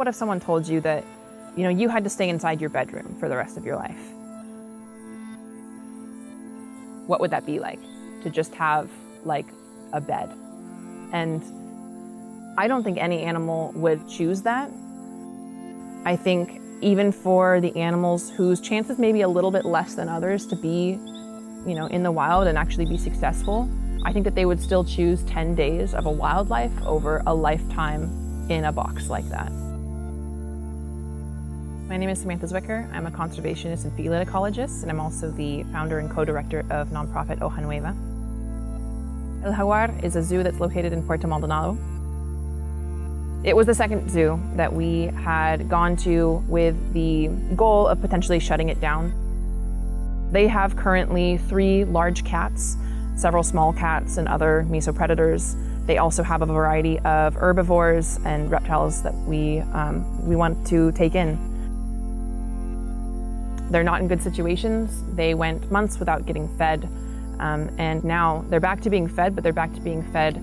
What if someone told you that, you had to stay inside your bedroom for the rest of your life? What would that be like, to just have, like, a bed? And I don't think any animal would choose that. I think even for the animals whose chances may be a little bit less than others to be, in the wild and actually be successful, I think that they would still choose 10 days of a wildlife over a lifetime in a box like that. My name is Samantha Zwicker. I'm a conservationist and feline ecologist, and I'm also the founder and co-director of nonprofit Hoja Nueva. El Jaguar is a zoo that's located in Puerto Maldonado. It was the second zoo that we had gone to with the goal of potentially shutting it down. They have currently 3 large cats, several small cats, and other mesopredators. They also have a variety of herbivores and reptiles that we want to take in. They're not in good situations. They went months without getting fed, and now they're back to being fed, but they're back to being fed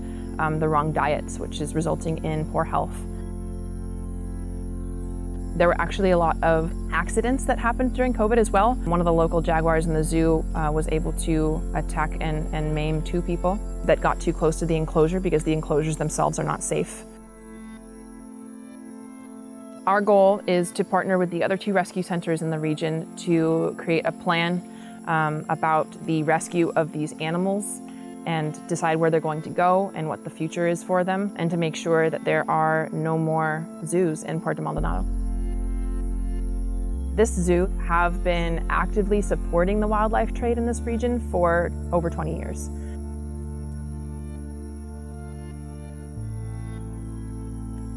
the wrong diets, which is resulting in poor health. There were actually a lot of accidents that happened during COVID as well. One of the local jaguars in the zoo was able to attack and maim 2 people that got too close to the enclosure because the enclosures themselves are not safe. Our goal is to partner with the other 2 rescue centers in the region to create a plan about the rescue of these animals and decide where they're going to go and what the future is for them, and to make sure that there are no more zoos in Puerto Maldonado. This zoo have been actively supporting the wildlife trade in this region for over 20 years.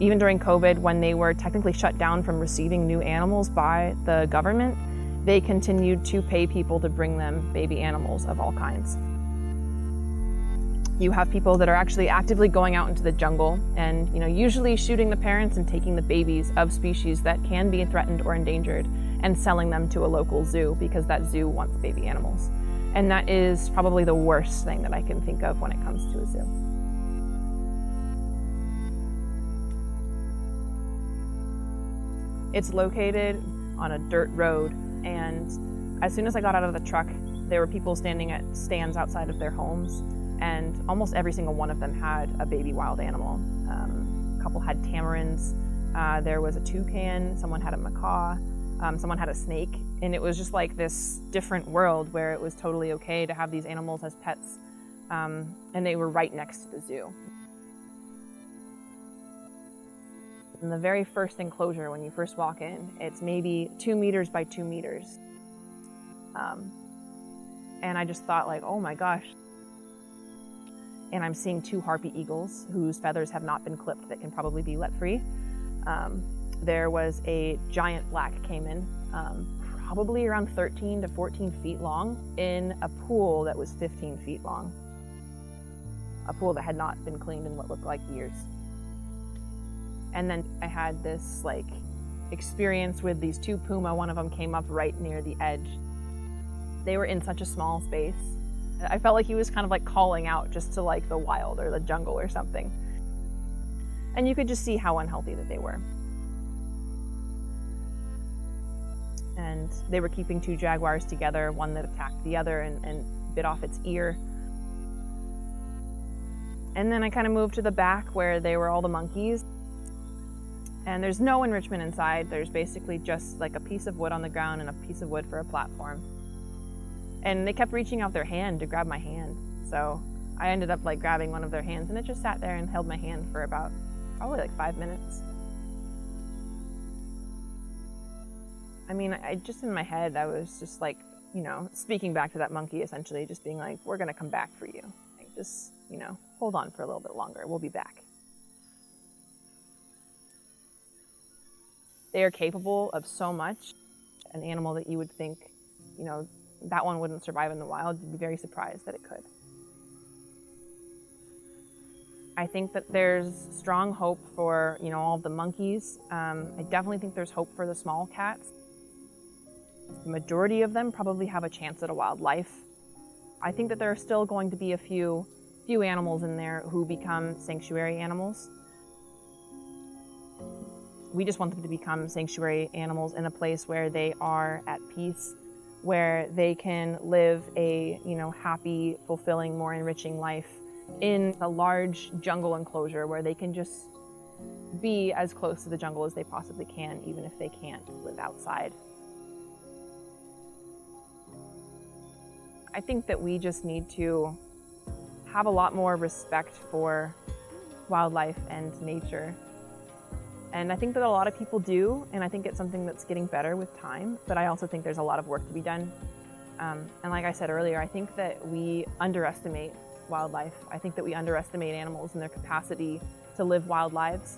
Even during COVID, when they were technically shut down from receiving new animals by the government, they continued to pay people to bring them baby animals of all kinds. You have people that are actually actively going out into the jungle and, usually shooting the parents and taking the babies of species that can be threatened or endangered and selling them to a local zoo because that zoo wants baby animals. And that is probably the worst thing that I can think of when it comes to a zoo. It's located on a dirt road, and as soon as I got out of the truck, there were people standing at stands outside of their homes, and almost every single one of them had a baby wild animal. A couple had tamarins, there was a toucan, someone had a macaw, someone had a snake, and it was just like this different world where it was totally okay to have these animals as pets, and they were right next to the zoo. In the very first enclosure, when you first walk in, it's maybe 2 meters by 2 meters. And I just thought, like, oh my gosh. And I'm seeing 2 harpy eagles whose feathers have not been clipped that can probably be let free. There was a giant black caiman, probably around 13 to 14 feet long, in a pool that was 15 feet long. A pool that had not been cleaned in what looked like years. And then I had this experience with these 2 puma. One of them came up right near the edge. They were in such a small space. I felt like he was kind of calling out just to the wild or the jungle or something. And you could just see how unhealthy that they were. And they were keeping 2 jaguars together, one that attacked the other and bit off its ear. And then I kind of moved to the back where they were all the monkeys. And there's no enrichment inside. There's basically just a piece of wood on the ground and a piece of wood for a platform. And they kept reaching out their hand to grab my hand. So I ended up grabbing one of their hands, and it just sat there and held my hand for about probably 5 minutes. I mean, I just in my head, I was just speaking back to that monkey, essentially just being like, we're gonna come back for you. Just, hold on for a little bit longer. We'll be back. They are capable of so much. An animal that you would think, that one wouldn't survive in the wild, you'd be very surprised that it could. I think that there's strong hope for, all of the monkeys. I definitely think there's hope for the small cats. The majority of them probably have a chance at a wild life. I think that there are still going to be a few animals in there who become sanctuary animals. We just want them to become sanctuary animals in a place where they are at peace, where they can live a, happy, fulfilling, more enriching life in a large jungle enclosure where they can just be as close to the jungle as they possibly can, even if they can't live outside. I think that we just need to have a lot more respect for wildlife and nature. And I think that a lot of people do, and I think it's something that's getting better with time, but I also think there's a lot of work to be done. And like I said earlier, I think that we underestimate wildlife. I think that we underestimate animals and their capacity to live wild lives.